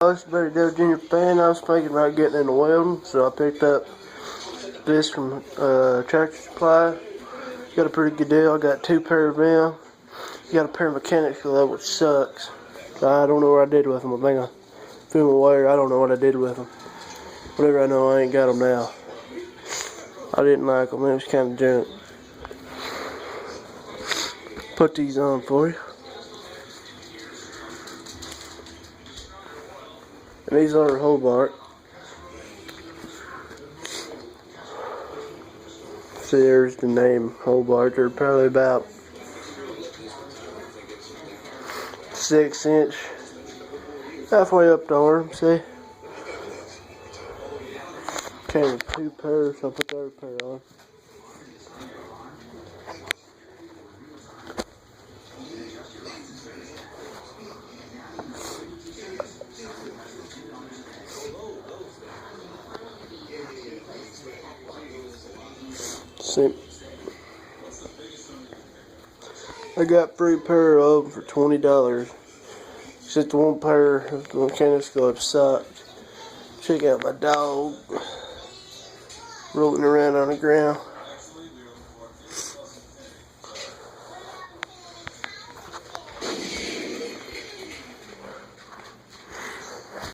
I was about to do a junior fan. I was thinking about getting into welding, so I picked up this from Tractor Supply. Got a pretty good deal. I got 2 pair of them. Got a pair of mechanics glove, which sucks. I don't know what I did with them. I think I threw them away. I don't know what I did with them. Whatever, I know I ain't got them now. I didn't like them. It was kind of junk. Put these on for you. And these are Hobart. See, there's the name Hobart. They're probably about 6 inch, halfway up the arm. See? Came with 2 pairs. I'll put the other pair on. See, I got 3 pair of them for $20. Except the 1 pair of the mechanics glove sucked. Check out my dog rolling around on the ground.